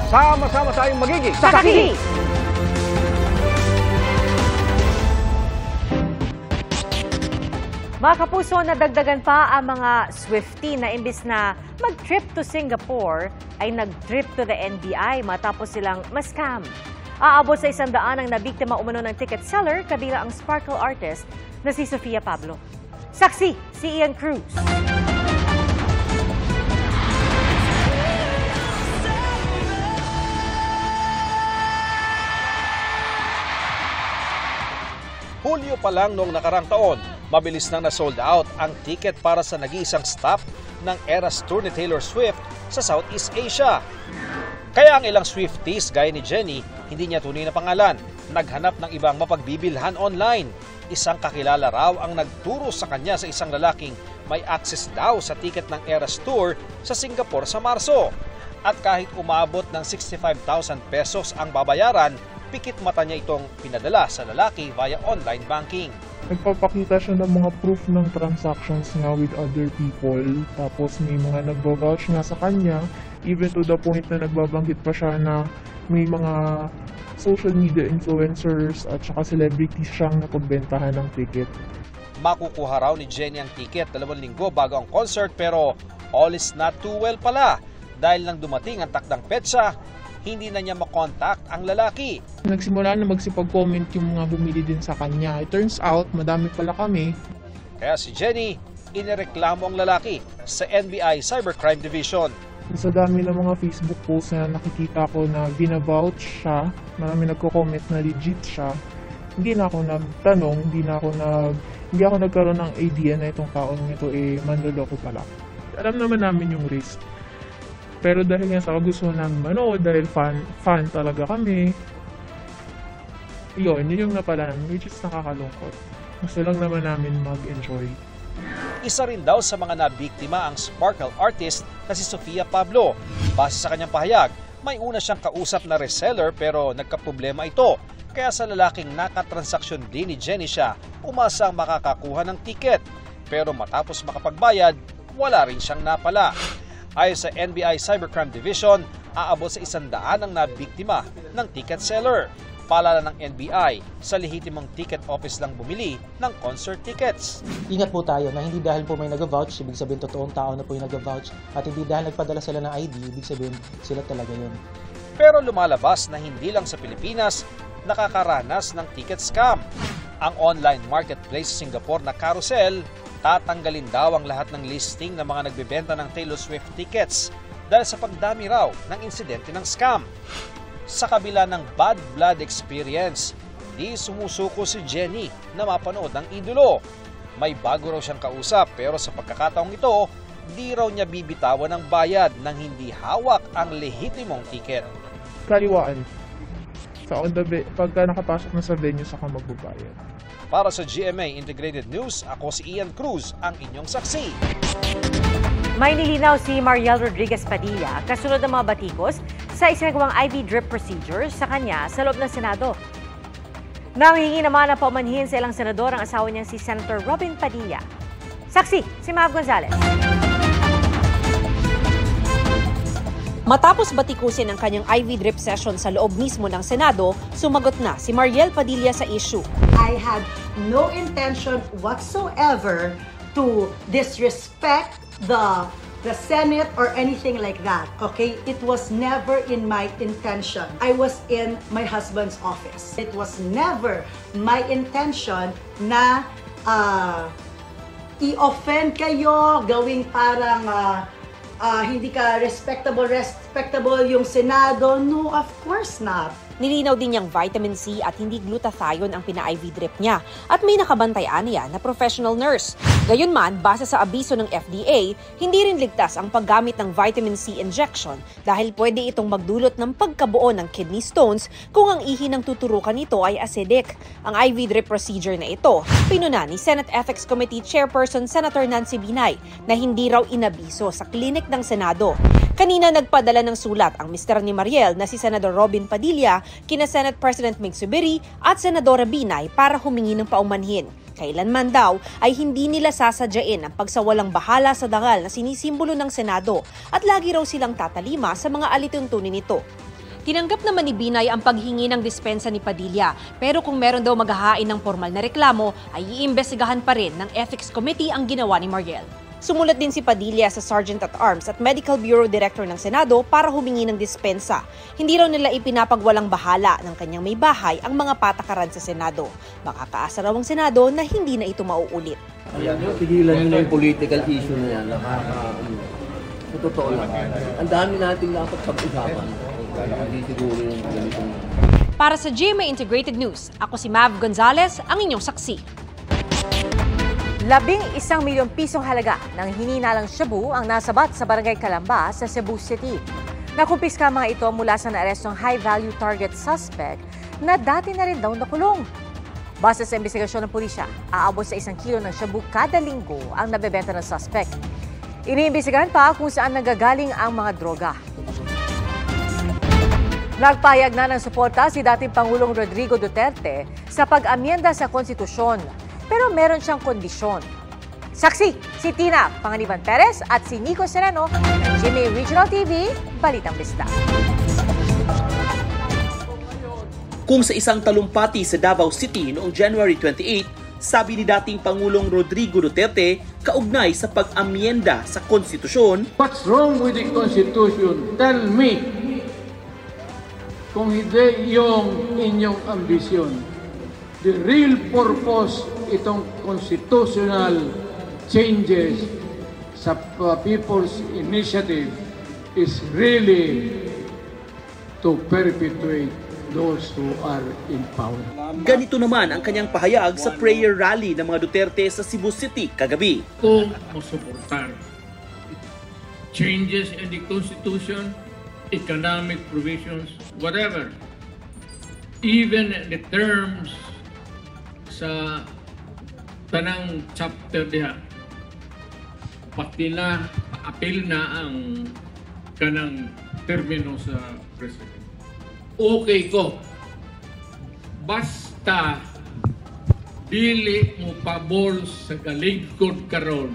Sama-sama tayong magiging Saksi! Mga kapuso, nadagdagan pa ang mga Swiftie na imbis na mag-trip to Singapore ay nag-trip to the NBI matapos silang ma-scam. Aabot sa 100 ang nabiktima umano ng ticket seller kabila ang sparkle artist na si Sofia Pablo. Saksi, si Ian Cruz. Hulyo pa lang noong nakarang taon, mabilis nang na-sold out ang ticket para sa nag-iisang stop ng Eras Tour ni Taylor Swift sa Southeast Asia. Kaya ang ilang Swifties gaya ni Jenny, hindi niya tunay na pangalan, naghanap ng ibang mapagbibilhan online. Isang kakilala raw ang nagturo sa kanya sa isang lalaking may access daw sa ticket ng Eras Tour sa Singapore sa Marso. At kahit umabot ng 65,000 pesos ang babayaran, pikit mata niya itong pinadala sa lalaki via online banking. Nagpapakita siya ng mga proof ng transactions niya with other people. Tapos may mga nagbo-vouch nga sa kanya, even to the point na nagbabanggit pa siya na may mga social media influencers at saka celebrities siyang napagbentahan ng ticket. Makukuha raw ni Jenny ang ticket 2 linggo bago ang concert, pero all is not too well pala. Dahil nang dumating ang takdang petsa, hindi na niya makontakt ang lalaki. Nagsimula na magsipag-comment yung mga bumili din sa kanya. It turns out, madami pala kami. Kaya si Jenny, inireklamo ang lalaki sa NBI Cybercrime Division. Sa dami ng mga Facebook posts na nakikita ko na binavouch siya, marami nagko-comment na legit siya. Hindi na ako nagtanong, hindi ako nagkaroon ng idea na itong taong ito manloloko pala. Alam naman namin yung risk. Pero dahil nga sa gusto namin manood, dahil fan talaga kami, yun yung napala namin, which is nakakalungkot. Gusto lang naman namin mag-enjoy. Isa rin daw sa mga nabiktima ang sparkle artist na si Sofia Pablo. Base sa kanyang pahayag, may una siyang kausap na reseller pero nagkaproblema ito. Kaya sa lalaking nakatransaksyon din ni Jenny siya, umasa ang makakakuha ng ticket. Pero matapos makapagbayad, wala rin siyang napala. Ayon sa NBI Cybercrime Division, aabot sa 100 ang nabiktima ng ticket seller. Paalala ng NBI, sa lehitimong ticket office lang bumili ng concert tickets. Ingat po tayo na hindi dahil po may nag-vouch, ibig sabihin totoong tao na po yung nag-vouch, at hindi dahil nagpadala sila ng ID, ibig sabihin sila talaga yun. Pero lumalabas na hindi lang sa Pilipinas nakakaranas ng ticket scam. Ang online marketplace sa Singapore na Carousel, tatanggalin daw ang lahat ng listing ng mga nagbebenta ng Taylor Swift tickets dahil sa pagdami raw ng insidente ng scam. Sa kabila ng bad blood experience, di sumusuko si Jenny na mapanood ng idolo. May bago raw siyang kausap pero sa pagkakataong ito, di raw niya bibitawan ng bayad nang hindi hawak ang lehitimong ticket. Kaliwaan. Pagka nakapasok na sa venue, saka magbabayad. Para sa GMA Integrated News, ako si Ian Cruz, ang inyong saksi. May nilinaw si Mariel Rodriguez Padilla kasunod ng mga batikos sa isinagawang IV drip procedure sa kanya sa loob ng Senado. Nanghingi naman na paumanhin sa ilang senador ang asawa niyang si Senator Robin Padilla. Saksi, si Mav Gonzalez. Matapos batikusin ang kanyang IV drip session sa loob mismo ng Senado, sumagot na si Mariel Padilla sa issue. I had no intention whatsoever to disrespect the Senate or anything like that, okay? It was never in my intention. I was in my husband's office. It was never my intention na i-offend kayo, gawing parang hindi ka respectable yung Senado. No, of course not. Nilinaw din niyang vitamin C at hindi glutathione ang pina-IV drip niya at may nakabantay niya na professional nurse. Gayunman, base sa abiso ng FDA, hindi rin ligtas ang paggamit ng vitamin C injection dahil pwede itong magdulot ng pagkabuo ng kidney stones kung ang ihi ng tuturukan nito ay acidic. Ang IV drip procedure na ito, pinuna ni Senate Ethics Committee Chairperson Senator Nancy Binay na hindi raw inabiso sa klinik ng Senado. Kanina nagpadala ng sulat ang mister ni Mariel na si Senador Robin Padilla kina Senate President Mig Zubiri at Senadora Binay para humingi ng paumanhin. Kailanman daw ay hindi nila sasadyain ang pagsawalang bahala sa dangal na sinisimbolo ng Senado at lagi raw silang tatalima sa mga alituntunin nito. Tinanggap naman ni Binay ang paghingi ng dispensa ni Padilla, pero kung meron daw maghahain ng formal na reklamo, ay iimbestigahan pa rin ng Ethics Committee ang ginawa ni Mariel. Sumulat din si Padilla sa Sergeant at Arms at Medical Bureau Director ng Senado para humingi ng dispensa. Hindi raw nila ipinapagwalang bahala ng kanyang may bahay ang mga patakaran sa Senado. Makakaasa raw ang Senado na hindi na ito mauulit. Ayan, tigilan nyo na yung political issue na yan. Sa totoo lang. Ang dami nating dapat pag-usapan. Hindi siguro yung ganitong... Para sa GMA Integrated News, ako si Mav Gonzalez, ang inyong saksi. 11 milyong pisong halaga ng hininalang shabu ang nasabat sa Barangay Calamba sa Cebu City. Nakumpiska mga ito mula sa naarestong high-value target suspect na dati na rin daw nakulong. Base sa investigasyon ng pulisya, aabot sa 1 kilo ng shabu kada linggo ang nabebenta ng suspect. Iniimbestigahan pa kung saan nanggagaling ang mga droga. Nagpahayag na ng suporta si dating Pangulong Rodrigo Duterte sa pag-amyenda sa konstitusyon. Pero meron siyang kondisyon. Saksi, si Tina Panganiban Perez at si Nico Sereno ng GMA Regional TV, Balitang Bista. Kung sa isang talumpati sa Davao City noong January 28, sabi ni dating Pangulong Rodrigo Duterte kaugnay sa pag-amyenda sa konstitusyon, "What's wrong with the Constitution? Tell me." Kung hindi yung inyong ambisyon, the real purpose itong constitutional changes sa People's Initiative is really to perpetuate those who are in power. Ganito naman ang kanyang pahayag sa prayer rally ng mga Duterte sa Cebu City kagabi. Kung masuportar changes in the Constitution, economic provisions, whatever, even the terms sa tanang chapter diha, pati na apil na ang kanang termino sa president. Okay ko, basta dili mo pabor sa kaligkod karon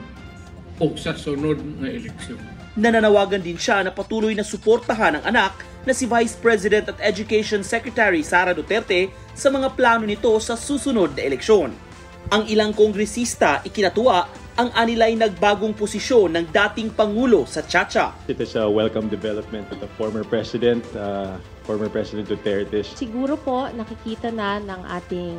o sa sunod na eleksyon. Nananawagan din siya na patuloy na suportahan ang anak na si Vice President at Education Secretary Sara Duterte sa mga plano nito sa susunod na eleksyon. Ang ilang kongresista ikinatuwa ang anilay nagbagong posisyon ng dating Pangulo sa Chacha. It is a welcome development of the former President Duterte. Siguro po nakikita na ng ating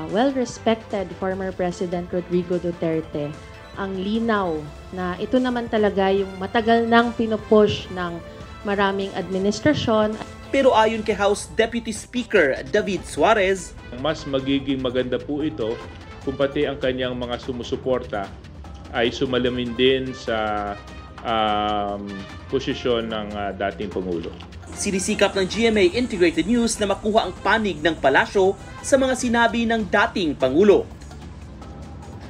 well-respected former President Rodrigo Duterte ang linaw na ito naman talaga yung matagal nang pinupush ng maraming administrasyon. Pero ayon kay House Deputy Speaker David Suarez, mas magiging maganda po ito kung pati ang kanyang mga sumusuporta ay sumalamin din sa posisyon ng dating Pangulo. Sinisikap ng GMA Integrated News na makuha ang panig ng palasyo sa mga sinabi ng dating Pangulo.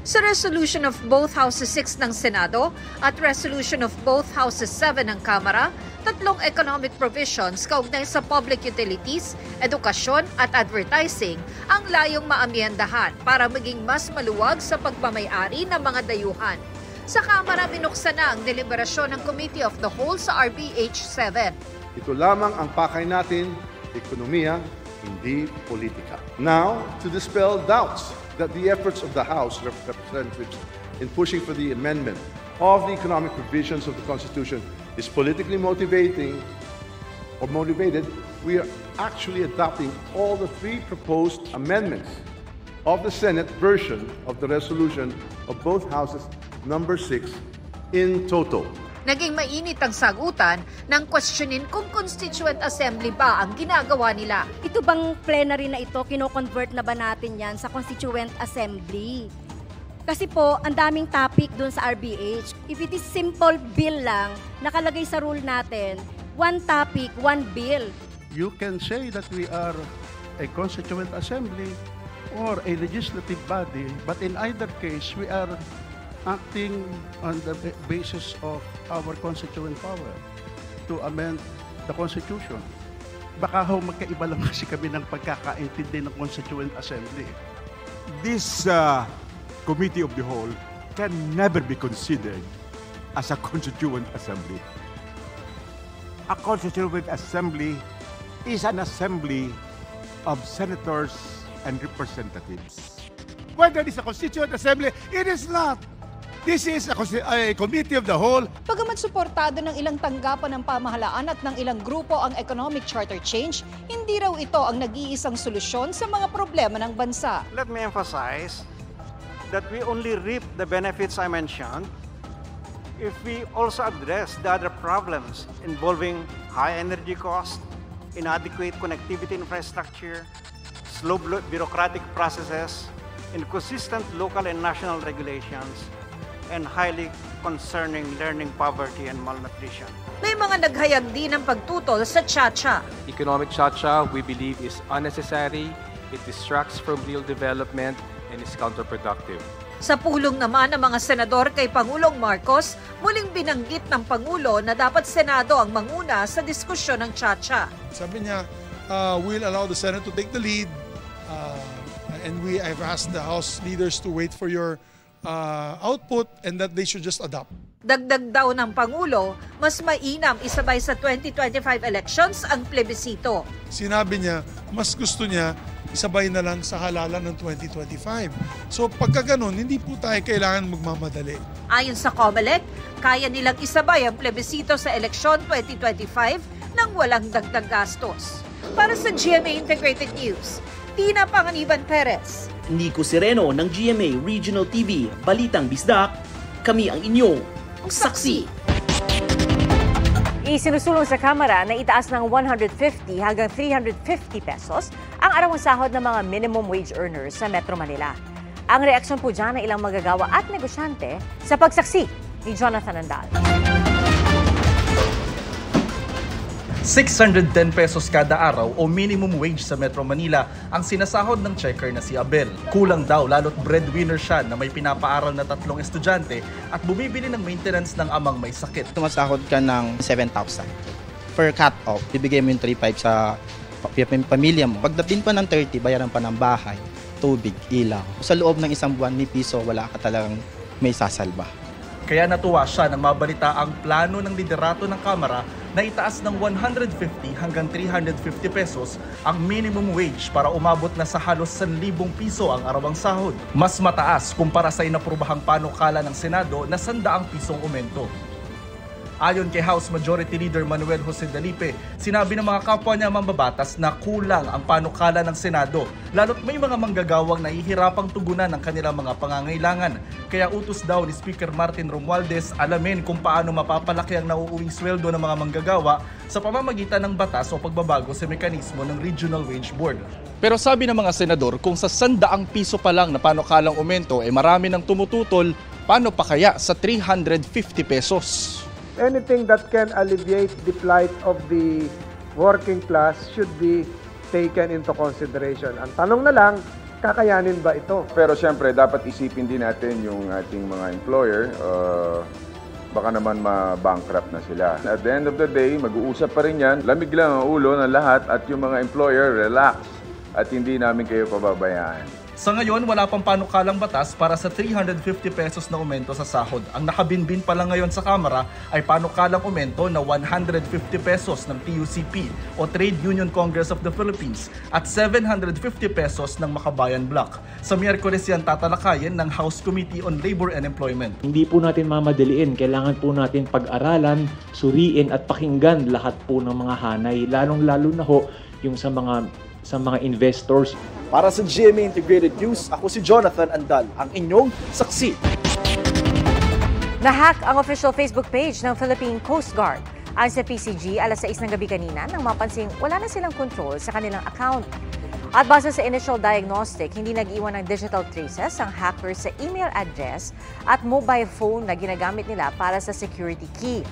Sa resolution of both Houses 6 ng Senado at resolution of both Houses 7 ng Kamara, 3 economic provisions kaugnay sa public utilities, edukasyon at advertising ang layong maamyendahan para maging mas maluwag sa pagmamay-ari ng mga dayuhan. Sa Kamara, binuksan na ang deliberasyon ng Committee of the Whole sa RBH 7. Ito lamang ang pakay natin, ekonomiya, hindi politika. Now, to dispel doubts that the efforts of the House representatives in pushing for the amendment of the economic provisions of the Constitution is politically motivated, we are actually adopting all the 3 proposed amendments of the Senate version of the resolution of both Houses number 6 in total. Naging mainit ang sagutan ng questionin kung Constituent Assembly ba ang ginagawa nila. Ito bang plenary na ito, kino-convert na ba natin yan sa Constituent Assembly? Kasi po, ang daming topic dun sa RBH. If it is simple bill lang, nakalagay sa rule natin, 1 topic, 1 bill. You can say that we are a Constituent Assembly or a legislative body, but in either case, we are acting on the basis of our constituent power to amend the Constitution. Baka magkaiba lang kasi kami ng pagkakaintindi ng Constituent Assembly. This Committee of the Whole can never be considered as a Constituent Assembly. a Constituent Assembly is an assembly of senators and representatives. Whether it is a Constituent Assembly, it is not. This is a committee of the whole. Bagamat suportado ng ilang tanggapan ng pamahalaan at ng ilang grupo ang economic charter change, hindi raw ito ang nag-iisang solusyon sa mga problema ng bansa. Let me emphasize that we only reap the benefits I mentioned if we also address the other problems involving high energy cost, inadequate connectivity infrastructure, slow bureaucratic processes, inconsistent local and national regulations, and highly concerning learning poverty and malnutrition. May mga naghayag din ng pagtutol sa Chacha. Economic Chacha, we believe, is unnecessary, it distracts from real development, and is counterproductive. Sa pulong naman ng mga senador kay Pangulong Marcos, muling binanggit ng Pangulo na dapat Senado ang manguna sa diskusyon ng Chacha. Sabi niya, we'll allow the Senate to take the lead, and I've asked the House leaders to wait for your output and that they should just adopt. Dagdag daw ng Pangulo, mas mainam isabay sa 2025 elections ang plebisito. Sinabi niya, mas gusto niya isabay na lang sa halalan ng 2025. So pagka ganun, hindi po tayo kailangan magmamadali. Ayon sa COMELEC, kaya nilang isabay ang plebisito sa eleksyon 2025 nang walang dagdag gastos. Para sa GMA Integrated News, Tina Panganiban Perez. Nico Sereno ng GMA Regional TV, Balitang Bisdak, kami ang inyong saksi. Isinusulong sa Kamara na itaas ng 150 hanggang 350 pesos ang arawang sahod ng mga minimum wage earners sa Metro Manila. Ang reaksyon po dyan ng ilang magagawa at negosyante sa pagsaksi ni Jonathan Andal. 610 pesos kada araw o minimum wage sa Metro Manila ang sinasahod ng checker na si Abel. Kulang daw lalo't breadwinner siya na may pinapaaral na 3 estudyante at bumibili ng maintenance ng amang may sakit. Tumasahod ka ng 7,000 per cut-off. Bibigay mo yung 3,500 sa pamilya mo. Pagdating pa ng 30, bayaran pa ng bahay, tubig, ilaw. Sa loob ng isang buwan, may piso, wala ka talagang may sasalba. Kaya natuwa siya nang mabalita ang plano ng liderato ng Kamara na itaas ng 150 hanggang 350 pesos ang minimum wage para umabot na sa halos 1,000 piso ang arawang sahod. Mas mataas kumpara sa inaprubahang panukala ng Senado na 100 pisong aumento. Ayon kay House Majority Leader Manuel Jose Dalipe, sinabi ng mga kapwa niya mambabatas na kulang ang panukala ng Senado, lalo't may mga manggagawang nahihirapang tugunan ng kanilang mga pangangailangan. Kaya utos daw ni Speaker Martin Romualdez alamin kung paano mapapalaki ang nauuwing sweldo ng mga manggagawa sa pamamagitan ng batas o pagbabago sa mekanismo ng Regional Wage Board. Pero sabi ng mga senador, kung sa 100 piso pa lang na panukalang aumento ay marami nang tumututol, paano pa kaya sa 350 pesos? Anything that can alleviate the plight of the working class should be taken into consideration. Ang tanong na lang, kakayanin ba ito? Pero siyempre, dapat isipin din natin yung ating mga employer. Baka naman ma-bankrupt na sila. At the end of the day, mag-uusap pa rin yan. Lamig lang ang ulo ng lahat at yung mga employer, relax. At hindi namin kayo pababayaan. Sa ngayon, wala pang panukalang batas para sa 350 pesos na aumento sa sahod. Ang nakabinbin pa lang ngayon sa Kamara ay panukalang aumento na 150 pesos ng TUCP o Trade Union Congress of the Philippines at 750 pesos ng Makabayan Bloc. Sa Miyerkules yan tatalakayin ng House Committee on Labor and Employment. Hindi po natin mamadaliin. Kailangan po natin pag-aralan, suriin at pakinggan lahat po ng mga hanay. Lalong-lalo na ho yung sa mga investors. Para sa GMA Integrated News, ako si Jonathan Andal, ang inyong saksi. Nahack ang official Facebook page ng Philippine Coast Guard. Ayon sa PCG, alas 6 ng gabi kanina nang mapansing wala na silang control sa kanilang account. At base sa initial diagnostic, hindi nag-iwan ng digital traces ang hackers sa email address at mobile phone na ginagamit nila para sa security key.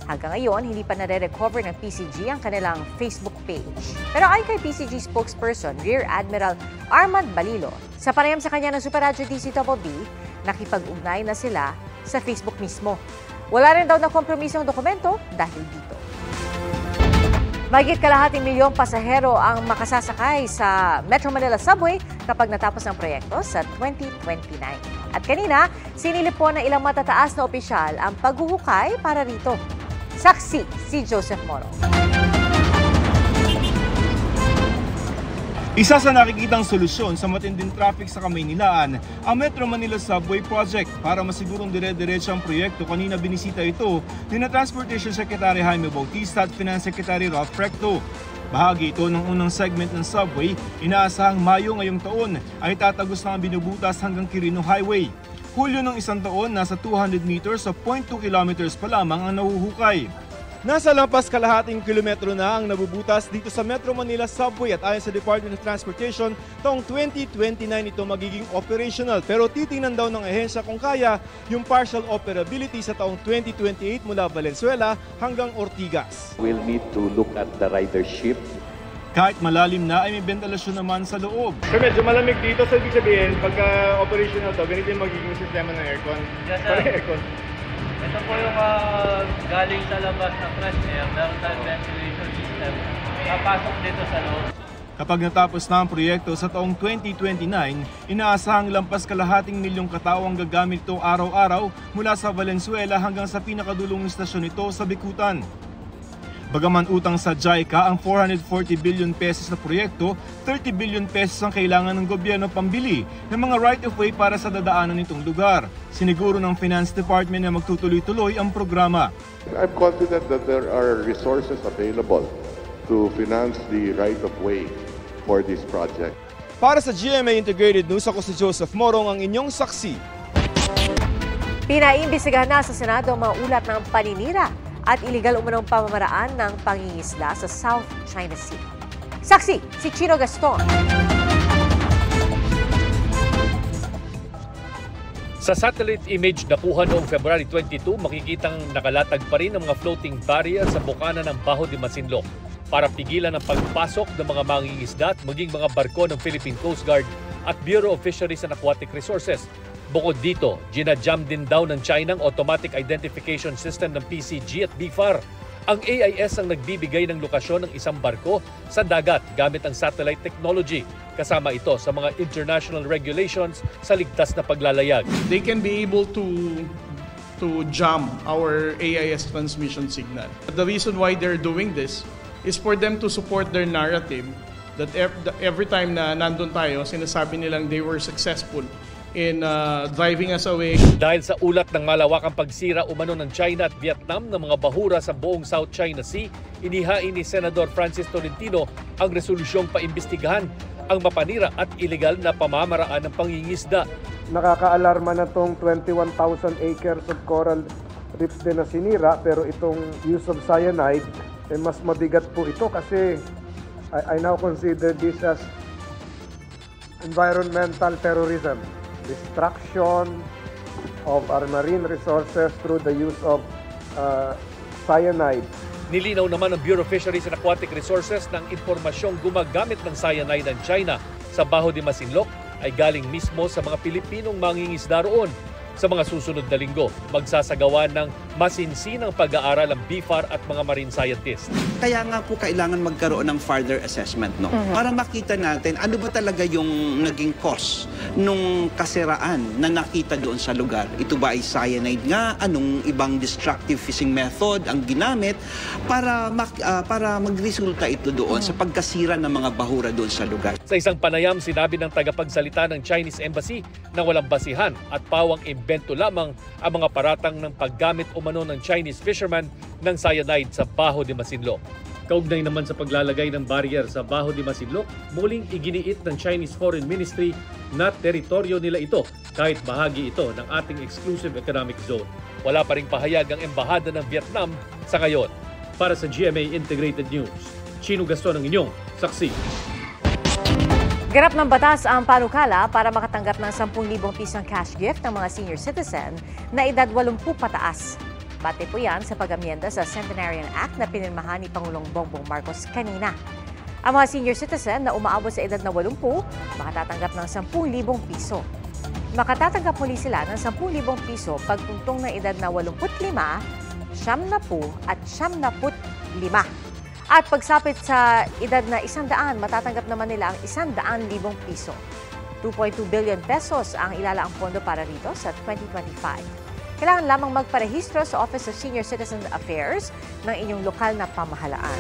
Hanggang ngayon, hindi pa nare-recover ng PCG ang kanilang Facebook page. Pero ayon kay PCG spokesperson, Rear Admiral Armand Balilo, sa panayam sa kanya ng Super Radio DCWB, nakipag-ugnay na sila sa Facebook mismo. Wala rin daw na kompromisong dokumento dahil dito. Mahigit kalahating milyong pasahero ang makasasakay sa Metro Manila Subway kapag natapos ang proyekto sa 2029. At kanina, sinilip po ng ilang matataas na opisyal ang paghuhukay para rito. Saksi si Joseph Moro. Isa sa nakikitang solusyon sa matinding traffic sa Kamaynilaan ang Metro Manila Subway Project. Para masigurong dire-diretso ang proyekto, kanina binisita ito ni Transportation Secretary Jaime Bautista at Finance Secretary Ralph Recto. Bahagi ito ng unang segment ng subway, inaasahang Mayo ngayong taon ay tatagos na ang binubutas hanggang Quirino Highway. Hulyo ng isang taon, nasa 200 meters o 0.2 kilometers pa lamang ang nahuhukay. Nasa lampas kalahating kilometro na ang nabubutas dito sa Metro Manila Subway at ayon sa Department of Transportation, taong 2029 ito magiging operational. Pero titingnan daw ng ahensya kung kaya yung partial operability sa taong 2028 mula Valenzuela hanggang Ortigas. We'll need to look at the ridership. Kahit malalim na ay may ventilasyon naman sa loob. So medyo malamig dito, so ibig sabihin pagka operational to, ganito yung magiging sistema ng aircon. Yes, sir. Aircon. Ito po yung galing sa labas ng fresh air, meron tayong ventilation system. Napasok dito sa loob. Kapag natapos na ang proyekto sa taong 2029, inaasahang lampas kalahating milyong katao ang gagamit ito araw-araw mula sa Valenzuela hanggang sa pinakadulong istasyon nito sa Bikutan. Bagaman utang sa JICA ang 440 billion pesos na proyekto, 30 billion pesos ang kailangan ng gobyerno pambili ng mga right-of-way para sa dadaanan nitong lugar. Siniguro ng Finance Department na magtutuloy-tuloy ang programa. I'm confident that there are resources available to finance the right-of-way for this project. Para sa GMA Integrated News, ako si Joseph Morong, ang inyong saksi. Pinaimbestigahan na sa Senado ang mga ulat ng paninira at iligal umanong pamamaraan ng pangingisda sa South China Sea. Saksi, si Chino Gaston. Sa satellite image na kuha noong February 22, makikitang nakalatag pa rin ang mga floating barrier sa bukana ng Baho de Masinloc para pigilan ang pagpasok ng mga mangingisda at maging mga barko ng Philippine Coast Guard at Bureau of Fisheries and Aquatic Resources. Bukod dito, ginajam din daw ng China ang Automatic Identification System ng PCG at BFAR. Ang AIS ang nagbibigay ng lokasyon ng isang barko sa dagat gamit ang satellite technology. Kasama ito sa mga international regulations sa ligtas na paglalayag. They can be able to jam our AIS transmission signal. The reason why they're doing this is for them to support their narrative that every time na nandun tayo, sinasabi nilang they were successful in driving us away. Dahil sa ulat ng malawakang pagsira umano ng China at Vietnam ng mga bahura sa buong South China Sea, inihain ni Senador Francis Tolentino ang resolusyong paimbestigahan ang mapanira at ilegal na pamamaraan ng pangingisda. Nakakaalarma na itong 21,000 acres of coral reefs din na sinira, pero itong use of cyanide, mas mabigat po ito kasi I now consider this as environmental terrorism. Destruction of our marine resources through the use of cyanide. Nilinaw naman ng Bureau of Fisheries and Aquatic Resources ng impormasyong gumagamit ng cyanide ng China sa Baho de Masinloc ay galing mismo sa mga Pilipinong mangingisda roon. Sa mga susunod na linggo, magsasagawa ng masinsinang pag-aaral ang BFAR at mga marine scientists. Kaya nga po kailangan magkaroon ng further assessment, no? Para makita natin ano ba talaga yung naging cause nung kasiraan na nakita doon sa lugar. Ito ba ay cyanide nga? Anong ibang destructive fishing method ang ginamit para magresulta ito doon sa pagkasira ng mga bahura doon sa lugar? Sa isang panayam, sinabi ng tagapagsalita ng Chinese Embassy na walang basihan at pawang imbento lamang ang mga paratang ng paggamit umano ng Chinese fishermen ng cyanide sa Baho de Masinloc. Kaugnay naman sa paglalagay ng barrier sa Baho de Masinloc, muling iginiit ng Chinese Foreign Ministry na teritoryo nila ito kahit bahagi ito ng ating exclusive economic zone. Wala pa ring pahayag ang embahada ng Vietnam sa ngayon. Para sa GMA Integrated News, Chino Gaston ang inyong saksi. Ganap ng batas ang panukala para makatanggap ng 10,000 pisong cash gift ng mga senior citizen na edad 80 pataas. Bate po yan sa pag-amyenda sa Centenarian Act na pinirmahan ni Pangulong Bongbong Marcos kanina. Ang mga senior citizen na umaabot sa edad na 80 makatatanggap ng 10,000 piso. Makatatanggap muli sila ng 10,000 piso pagtungtong ng edad na 85, 70 at 75. At pagsapit sa edad na 100, matatanggap naman nila ang 100,000 piso. 2.2 billion pesos ang ilalaang pondo para rito sa 2025. Kailangan lamang magparehistro sa Office of Senior Citizen Affairs ng inyong lokal na pamahalaan.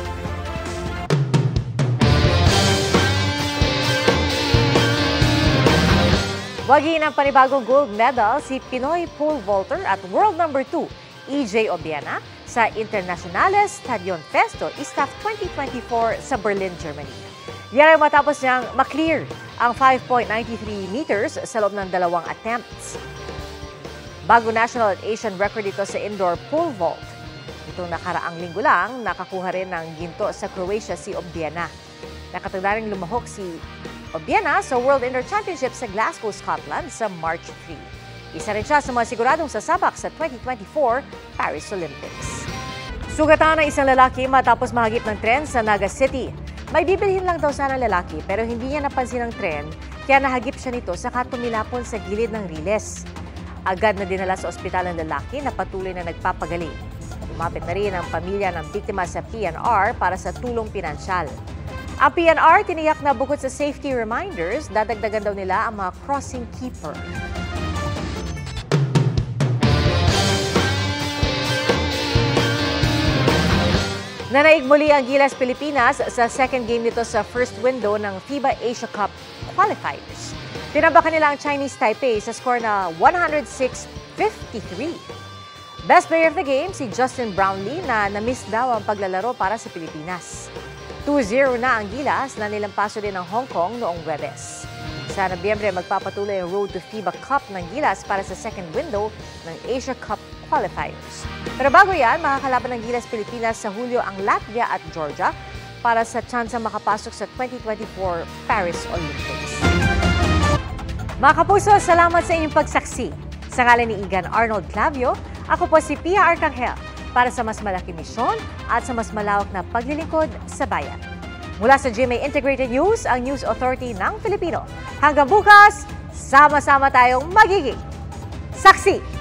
Wagi ng panibagong gold medal si Pinoy pole vaulter at world number 2, EJ Obiena, sa Internationales Stadion Festo ISTAF 2024 sa Berlin, Germany. Yan ay matapos niyang maklear ang 5.93 meters sa loob ng 2 attempts. Bago national at Asian record ito sa indoor pole vault. Itong nakaraang linggo lang, nakakuha rin ng ginto sa Croatia si Obiena. Nakatanda ring lumahok si Obiena sa World Indoor Championship sa Glasgow, Scotland sa March 3. Isa rin siya sa mga siguradong sasabak sa 2024 Paris Olympics. Sugatan ng isang lalaki matapos mahagip ng tren sa Naga City. May bibilhin lang daw sana ng lalaki pero hindi niya napansin ang tren kaya nahagip siya nito saka tumilapon sa gilid ng riles. Agad na dinala sa ospital ng lalaki na patuloy na nagpapagaling. Lumapit na rin ang pamilya ng biktima sa PNR para sa tulong pinansyal. Ang PNR tiniyak na bukod sa safety reminders, dadagdagan daw nila ang mga crossing keeper. Nanaig muli ang Gilas Pilipinas sa second game nito sa first window ng FIBA Asia Cup qualifiers. Tinambakan nila ang Chinese Taipei sa score na 106-53. Best player of the game si Justin Brownlee na na-miss daw ang paglalaro para sa Pilipinas. 2-0 na ang Gilas na nilampaso din ng Hong Kong noong Huwebes. Sa Nobyembre, magpapatuloy ang road to FIBA Cup ng Gilas para sa second window ng Asia Cup qualifiers. Pero bago yan, makakalaban ng Gilas Pilipinas sa Hulyo ang Latvia at Georgia para sa tsansa makapasok sa 2024 Paris Olympics. Mga kapuso, salamat sa inyong pagsaksi. Sa ngalan ni Igan Arnold Clavio, ako po si Pia Arcangel para sa mas malaking misyon at sa mas malawak na paglilingkod sa bayan. Mula sa GMA Integrated News, ang News Authority ng Filipino. Hanggang bukas, sama-sama tayong magiging saksi!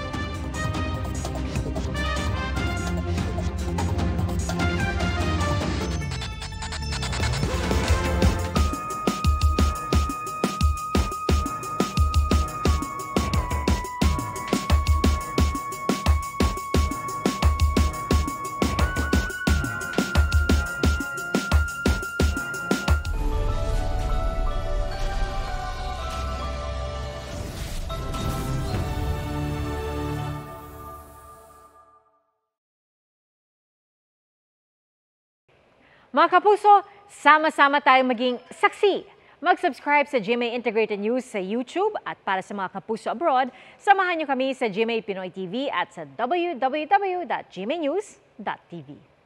Mga kapuso, sama-sama tayong maging saksi. Mag-subscribe sa GMA Integrated News sa YouTube at para sa mga kapuso abroad, samahan niyo kami sa GMA Pinoy TV at sa www.gmanews.tv.